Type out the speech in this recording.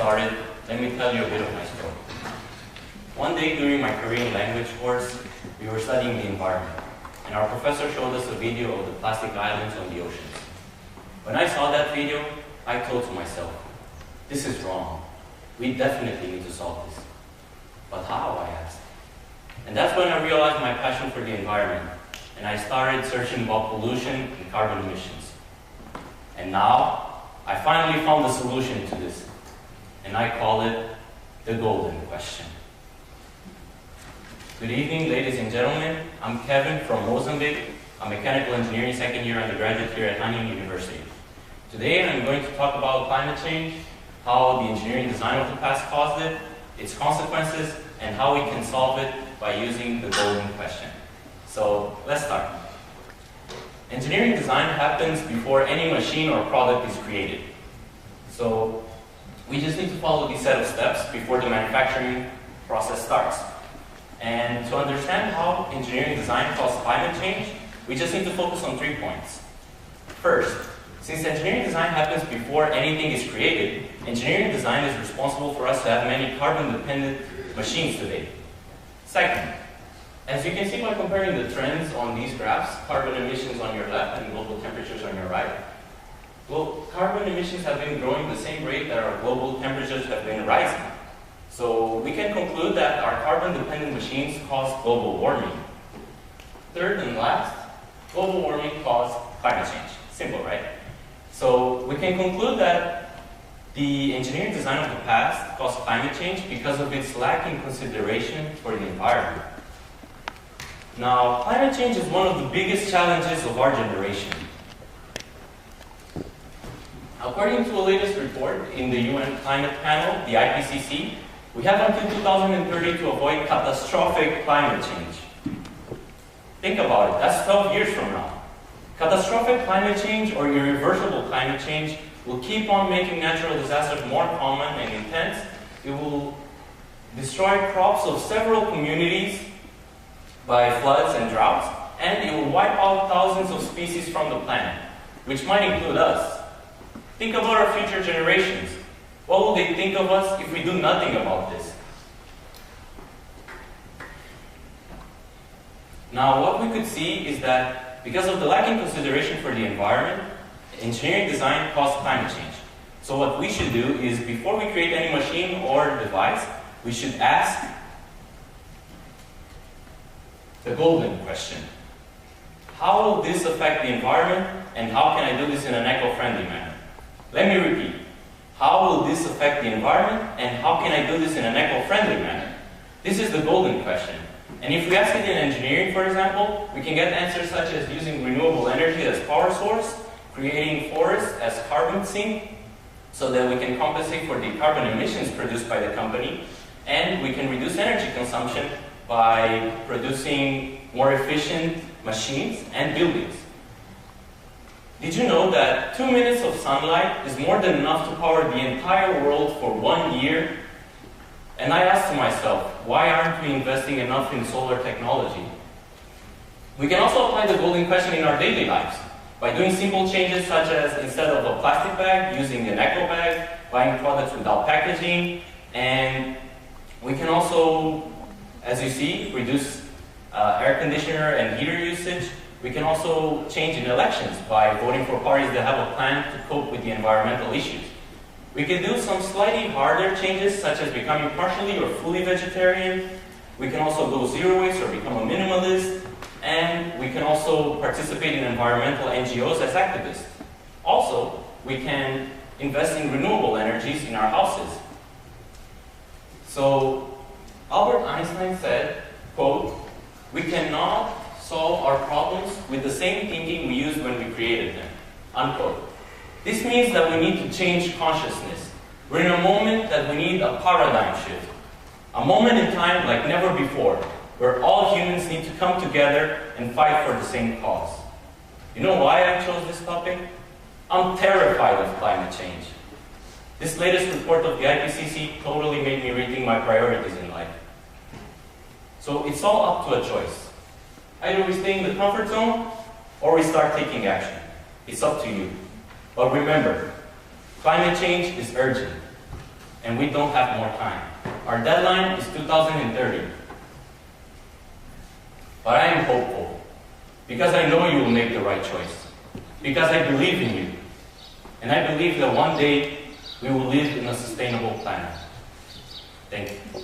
started, let me tell you a bit of my story. One day during my Korean language course, we were studying the environment, and our professor showed us a video of the plastic islands on the oceans. When I saw that video, I thought to myself, this is wrong. We definitely need to solve this. But how, I asked. And that's when I realized my passion for the environment, and I started searching about pollution and carbon emissions. And now, I finally found the solution to this, and I call it the golden question. Good evening, ladies and gentlemen. I'm Kevin from Mozambique. I'm a mechanical engineering second year undergraduate here at Hanyang University. Today, I'm going to talk about climate change, how the engineering design of the past caused it, its consequences, and how we can solve it by using the golden question. So, let's start. Engineering design happens before any machine or product is created. So, we just need to follow these set of steps before the manufacturing process starts. And to understand how engineering design causes climate change, we just need to focus on 3 points. First, since engineering design happens before anything is created, engineering design is responsible for us to have many carbon-dependent machines today. Second, as you can see by comparing the trends on these graphs, carbon emissions on your left and global temperatures on your right, well, carbon emissions have been growing at the same rate that our global temperatures have been rising. So we can conclude that our carbon-dependent machines cause global warming. Third and last, global warming caused climate change. Simple, right? So we can conclude that the engineering design of the past caused climate change because of its lack in consideration for the environment. Now, climate change is one of the biggest challenges of our generation. According to a latest report in the UN Climate Panel, the IPCC, we have until 2030 to avoid catastrophic climate change. Think about it, that's 12 years from now. Catastrophic climate change or irreversible climate change will keep on making natural disasters more common and intense. It will destroy crops of several communities by floods and droughts, and it will wipe out thousands of species from the planet, which might include us. Think about our future generations. What will they think of us if we do nothing about this? Now, what we could see is that because of the lacking consideration for the environment, engineering design caused climate change. So what we should do is, before we create any machine or device, we should ask the golden question. How will this affect the environment, and how can I do this in an eco-friendly manner? Let me repeat. How will this affect the environment, and how can I do this in an eco-friendly manner? This is the golden question. And if we ask it in engineering, for example, we can get answers such as using renewable energy as power source, creating forests as carbon sink, so that we can compensate for the carbon emissions produced by the company, and we can reduce energy consumption by producing more efficient machines and buildings. Did you know that 2 minutes of sunlight is more than enough to power the entire world for 1 year? And I asked myself, why aren't we investing enough in solar technology? We can also apply the golden question in our daily lives by doing simple changes such as, instead of a plastic bag, using an eco bag, buying products without packaging, and we can also, as you see, reduce air conditioner and heater usage. We can also change in elections by voting for parties that have a plan to cope with the environmental issues. We can do some slightly harder changes, such as becoming partially or fully vegetarian. We can also go zero waste or become a minimalist. And we can also participate in environmental NGOs as activists. Also, we can invest in renewable energies in our houses. So, Albert Einstein said, quote, "We cannot solve our problems with the same thinking we used when we created them," unquote. This means that we need to change consciousness. We're in a moment that we need a paradigm shift. A moment in time like never before, where all humans need to come together and fight for the same cause. You know why I chose this topic? I'm terrified of climate change. This latest report of the IPCC totally made me rethink my priorities in life. So it's all up to a choice. Either we stay in the comfort zone, or we start taking action. It's up to you. But remember, climate change is urgent. and we don't have more time. Our deadline is 2030. But I am hopeful, because I know you will make the right choice, because I believe in you, and I believe that one day we will live in a sustainable planet. Thank you.